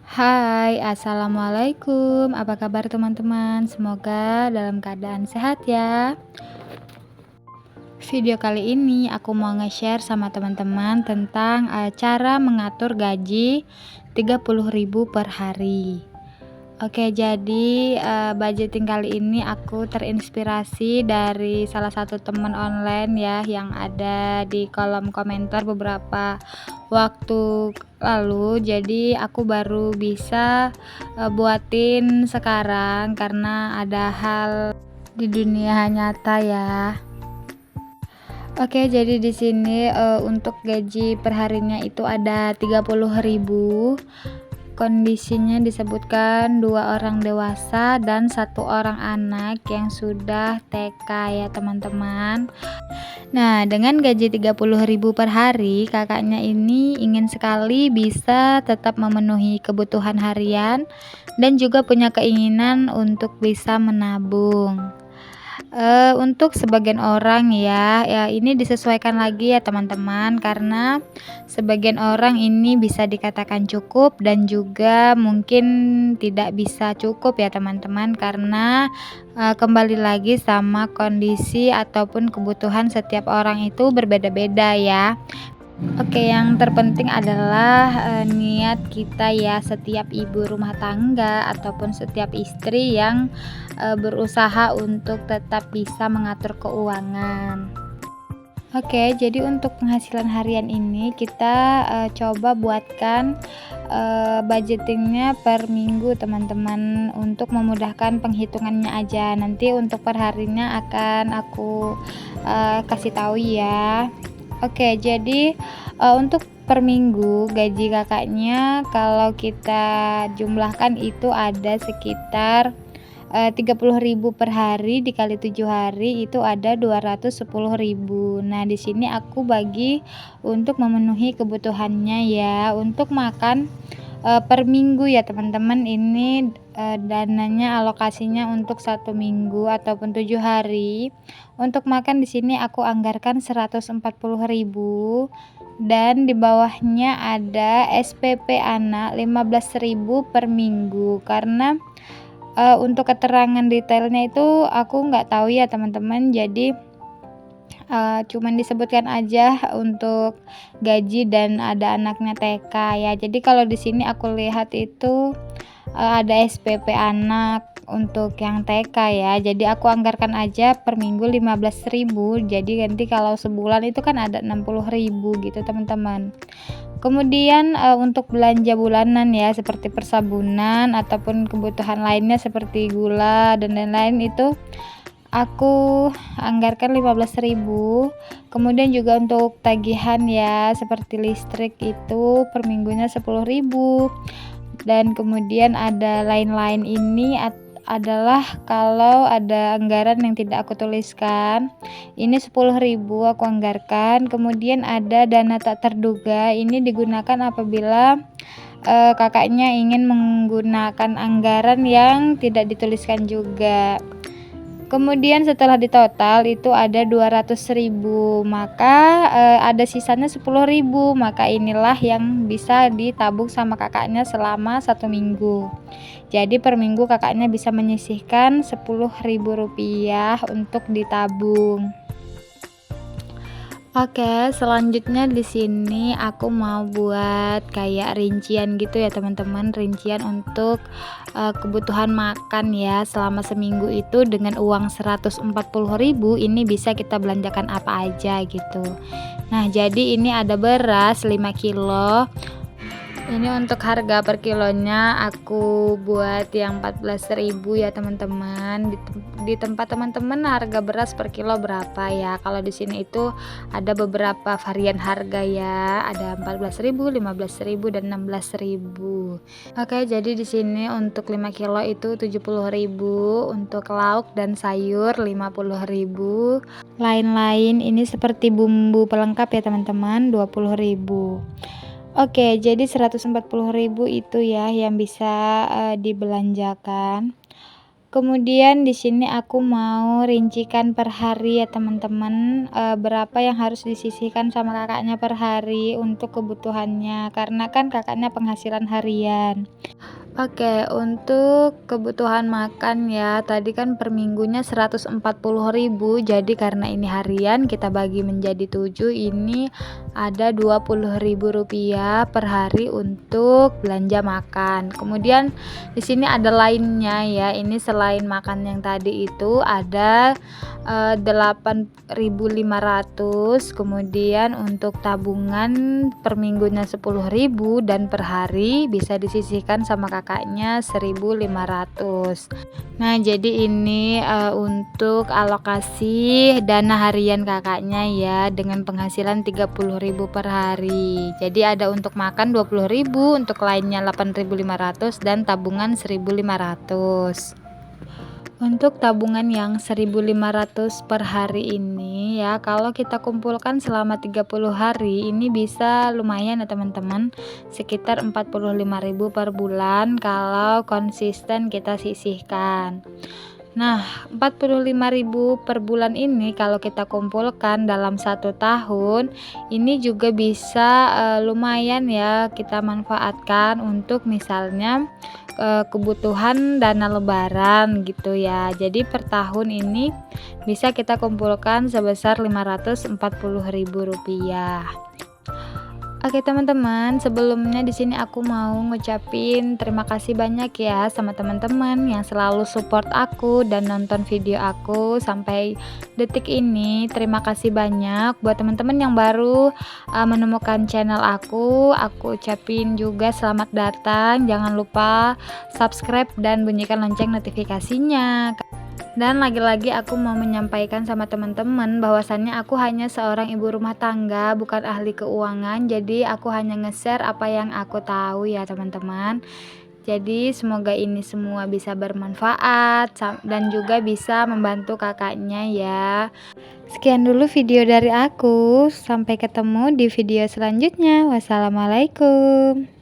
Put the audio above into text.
Hai, assalamualaikum. Apa kabar teman-teman? Semoga dalam keadaan sehat ya. Video kali ini aku mau nge-share sama teman-teman tentang cara mengatur gaji 30.000 per hari. Oke, jadi budgeting kali ini aku terinspirasi dari salah satu teman online ya yang ada di kolom komentar beberapa waktu lalu. Jadi aku baru bisa buatin sekarang karena ada hal di dunia nyata ya. Oke, jadi di sini untuk gaji perharinya itu ada 30.000. Kondisinya disebutkan 2 orang dewasa dan 1 orang anak yang sudah TK ya teman-teman. Nah, dengan gaji 30.000 per hari, kakaknya ini ingin sekali bisa tetap memenuhi kebutuhan harian dan juga punya keinginan untuk bisa menabung. Untuk sebagian orang ya ini disesuaikan lagi ya teman-teman, karena sebagian orang ini bisa dikatakan cukup dan juga mungkin tidak bisa cukup ya teman-teman, karena kembali lagi sama kondisi ataupun kebutuhan setiap orang itu berbeda-beda ya. Oke, yang terpenting adalah niat kita ya, setiap ibu rumah tangga ataupun setiap istri yang berusaha untuk tetap bisa mengatur keuangan. Oke, jadi untuk penghasilan harian ini kita coba buatkan budgetingnya per minggu teman-teman, untuk memudahkan penghitungannya aja. Nanti untuk per harinya akan aku kasih tahu ya. Oke, jadi untuk per minggu gaji kakaknya kalau kita jumlahkan itu ada sekitar 30.000 per hari dikali 7 hari itu ada 210.000. Nah, di sini aku bagi untuk memenuhi kebutuhannya ya. Untuk makan per minggu ya teman-teman, ini dananya alokasinya untuk 1 minggu ataupun 7 hari. Untuk makan di sini aku anggarkan 140.000 dan di bawahnya ada SPP anak 15.000 per minggu, karena untuk keterangan detailnya itu aku nggak tahu ya teman-teman, jadi cuman disebutkan aja untuk gaji dan ada anaknya TK ya. Jadi kalau di sini aku lihat itu ada SPP anak untuk yang TK ya. Jadi aku anggarkan aja per minggu 15.000. Jadi nanti kalau sebulan itu kan ada 60.000 gitu teman-teman. Kemudian untuk belanja bulanan ya, seperti persabunan ataupun kebutuhan lainnya seperti gula dan lain-lain itu aku anggarkan 15.000. Kemudian juga untuk tagihan ya, seperti listrik itu per minggunya 10.000. Dan kemudian ada lain-lain ini adalah kalau ada anggaran yang tidak aku tuliskan, ini 10.000 aku anggarkan. Kemudian ada dana tak terduga, ini digunakan apabila kakaknya ingin menggunakan anggaran yang tidak dituliskan juga. Kemudian setelah ditotal itu ada 200.000, maka ada sisanya 10.000, maka inilah yang bisa ditabung sama kakaknya selama 1 minggu. Jadi per minggu kakaknya bisa menyisihkan 10.000 rupiah untuk ditabung. Oke, selanjutnya di sini aku mau buat kayak rincian gitu ya teman-teman, rincian untuk kebutuhan makan ya selama seminggu itu dengan uang 140.000 ini bisa kita belanjakan apa aja gitu. Nah, jadi ini ada beras 5 kilo. Ini untuk harga per kilonya aku buat yang 14.000 ya teman-teman. Di tempat teman-teman harga beras per kilo berapa ya? Kalau di sini itu ada beberapa varian harga ya. Ada 14.000, 15.000 dan 16.000. Oke, jadi di sini untuk 5 kilo itu 70.000, untuk lauk dan sayur 50.000. Lain-lain ini seperti bumbu pelengkap ya teman-teman 20.000. Oke, jadi 140.000 itu ya yang bisa dibelanjakan. Kemudian di sini aku mau rincikan per hari ya teman-teman, berapa yang harus disisihkan sama kakaknya per hari untuk kebutuhannya, karena kan kakaknya penghasilan harian. Oke, untuk kebutuhan makan ya, tadi kan per minggunya 140.000, jadi karena ini harian kita bagi menjadi 7, ini ada Rp20.000 per hari untuk belanja makan. Kemudian di sini ada lainnya ya, ini selain makan yang tadi itu ada 8.500, kemudian untuk tabungan per minggunya 10.000 dan per hari bisa disisihkan sama kakaknya 1.500. Nah, jadi ini untuk alokasi dana harian kakaknya ya dengan penghasilan 30.000 per hari. Jadi ada untuk makan 20.000, untuk lainnya 8.500 dan tabungan 1.500. Untuk tabungan yang 1.500 per hari ini ya, kalau kita kumpulkan selama 30 hari ini bisa lumayan ya teman-teman, sekitar 45.000 per bulan kalau konsisten kita sisihkan. Nah, 45.000 per bulan ini kalau kita kumpulkan dalam 1 tahun, ini juga bisa lumayan ya kita manfaatkan untuk misalnya kebutuhan dana lebaran gitu ya. Jadi per tahun ini bisa kita kumpulkan sebesar Rp540.000. Oke teman-teman, sebelumnya di sini aku mau ngucapin terima kasih banyak ya sama teman-teman yang selalu support aku dan nonton video aku sampai detik ini. Terima kasih banyak buat teman-teman yang baru menemukan channel aku ucapin juga selamat datang. Jangan lupa subscribe dan bunyikan lonceng notifikasinya. Dan lagi-lagi aku mau menyampaikan sama teman-teman bahwasannya aku hanya seorang ibu rumah tangga, bukan ahli keuangan. Jadi aku hanya nge-share apa yang aku tahu ya teman-teman. Jadi semoga ini semua bisa bermanfaat dan juga bisa membantu kakaknya ya. Sekian dulu video dari aku. Sampai ketemu di video selanjutnya. Wassalamualaikum.